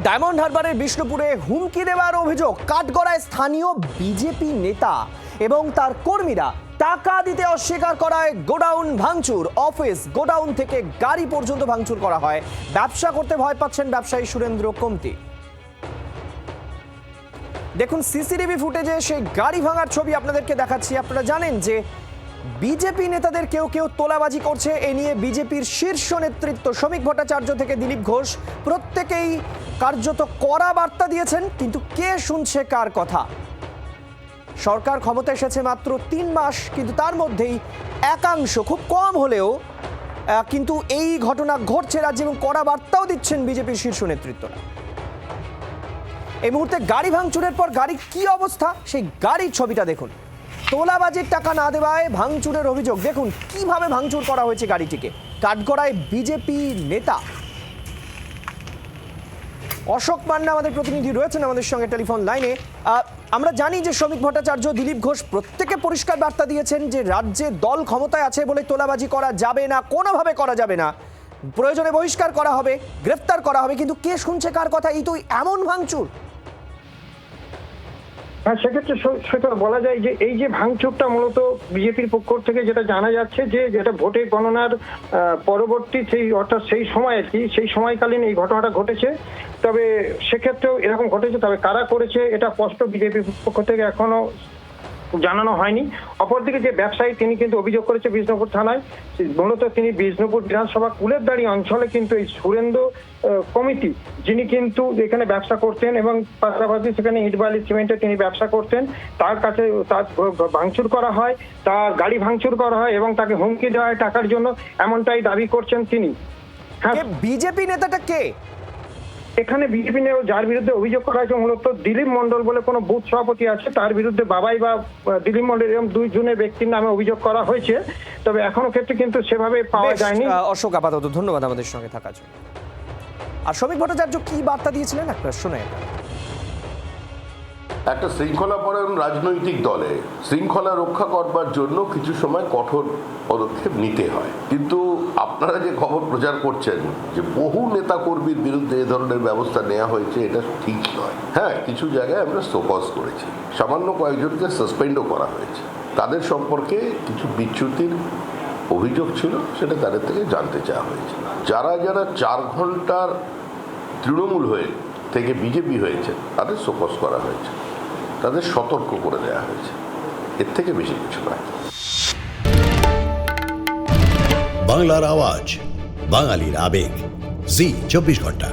Diamond হারবারের বিষ্ণুপুরে হুমকি দেওয়ার অভিযোগ, কাঠগড়ায় স্থানীয় বিজেপি নেতা এবং তার কর্মীরা টাকা দিতে অস্বীকার করায় গোডাউন ভাঙচুর, অফিস গোডাউন থেকে গাড়ি পর্যন্ত ভাঙচুর করা হয়। ব্যবসা করতে ভয় পাচ্ছেন ব্যবসায়ী সুরেন্দ্র কমতি। দেখুন সিসিটিভি ফুটেজে সেই গাড়ি ভাঙার ছবি আপনাদেরকে দেখাচ্ছি। আপনারা জানেন যে বিজেপি নেতাদের কেউ কেউ তোলাবাজি করছে, এ নিয়ে বিজেপির শীর্ষ নেতৃত্ব শ্রমিক ভট্টাচার্য থেকে দিলীপ ঘোষ প্রত্যেকেই কার্যত কড়া বার্তা দিয়েছেন। কিন্তু কে শুনছে কার কথা? সরকার ক্ষমতা এসেছে মাত্র 3 মাস, কিন্তু তার মধ্যেই একাংশ, খুব কম হলেও কিন্তু এই ঘটনা ঘটছে রাজ্যে এবং কড়া বার্তাও দিচ্ছেন বিজেপির শীর্ষ নেতৃত্বরা। এই মুহূর্তে গাড়ি ভাঙচুরের পর গাড়ির কি অবস্থা, সেই গাড়ির ছবিটা দেখুন। তোলাবাজির টাকা না দেওয়ায় ভাঙচুরের অভিযোগ। দেখুন কিভাবে ভাঙচুর করা হয়েছে গাড়িটিকে। কাঠগড়ায় বিজেপি নেতা অশোক মান্না আমাদের প্রতিনিধি রয়েছেন আমাদের সঙ্গে টেলিফোন লাইনে। আমরা জানি যে শ্রমিক ভট্টাচার্য, দিলীপ ঘোষ প্রত্যেকে পরিষ্কার বার্তা দিয়েছেন যে রাজ্যে দল ক্ষমতায় আছে বলে তোলাবাজি করা যাবে না, কোনোভাবে করা যাবে না, প্রয়োজনে বহিষ্কার করা হবে, গ্রেফতার করা হবে। কিন্তু কে শুনছে কার কথা? এই তো এমন ভাঙচুর। হ্যাঁ, সেক্ষেত্রে সেটা বলা যায় যে এই যে ভাঙচুরটা মূলত বিজেপির পক্ষ থেকে যেটা জানা যাচ্ছে যে যেটা ভোটে গণনার পরবর্তী অর্থাৎ সেই সময় আর কি, সেই সময়কালীন এই ঘটনাটা ঘটেছে। তবে সেক্ষেত্রেও এরকম ঘটেছে, তবে কারা করেছে এটা স্পষ্ট বিজেপির পক্ষ থেকে এখনো জানানো হয়নি। অপরদিকে যে ব্যবসায়ী তিনি কিন্তু অভিযোগ করেছে বিষ্ণুপুর থানায়, মূলত তিনি বিষ্ণুপুর বিধানসভা কুলেরদাড়ি অঞ্চলে কিন্তু এই সুরেন্দ্র কমিটি, যিনি কিন্তু এখানে ব্যবসা করতেন এবং পাশাপাশি সেখানে ইট বালি সিমেন্টে তিনি ব্যবসা করতেন, তার কাছে তার ভাঙচুর করা হয়, তার গাড়ি ভাঙচুর করা হয় এবং তাকে হুমকি দেওয়া হয় টাকার জন্য, এমনটাই দাবি করছেন তিনি। হ্যাঁ, বিজেপি নেতাটা কে? এখানে বিজেপি যার বিরুদ্ধে অভিযোগ করা হয়েছে মূলত দিলীপ মন্ডল বলে কোনো বুথ সভাপতি আছে, তার বিরুদ্ধে বাবাই বা দিলীপ মন্ডল এরকম 2 জনের ব্যক্তির নামে অভিযোগ করা হয়েছে। তবে এখনো ক্ষেত্রে কিন্তু সেভাবে পাওয়া যায়নি। অশোক, আপাতত ধন্যবাদ আমাদের সঙ্গে থাকার জন্য। আর শ্রমিক ভট্টাচার্য কি বার্তা দিয়েছিলেন একটা শুনে। একটা শৃঙ্খলাপরায়ণ রাজনৈতিক দলে শৃঙ্খলা রক্ষা করবার জন্য কিছু সময় কঠোর পদক্ষেপ নিতে হয়, কিন্তু আপনারা যে খবর প্রচার করছেন যে বহু নেতাকর্মীর বিরুদ্ধে এ ধরনের ব্যবস্থা নেওয়া হয়েছে, এটা ঠিক নয়। হ্যাঁ, কিছু জায়গায় আমরা শোকজ করেছি, সামান্য কয়েকজনকে সাসপেন্ডও করা হয়েছে। তাদের সম্পর্কে কিছু বিচ্যুতির অভিযোগ ছিল, সেটা তাদের থেকে জানতে চাওয়া হয়েছে। যারা যারা 4 ঘন্টার তৃণমূল হয়ে থেকে বিজেপি হয়েছে তাদের শোকজ করা হয়েছে, তাদের সতর্ক করে দেওয়া হয়েছে, এর থেকে বেশি কিছু নয়। বাংলার আওয়াজ, বাঙালির আবেগ, জি 24 ঘন্টা।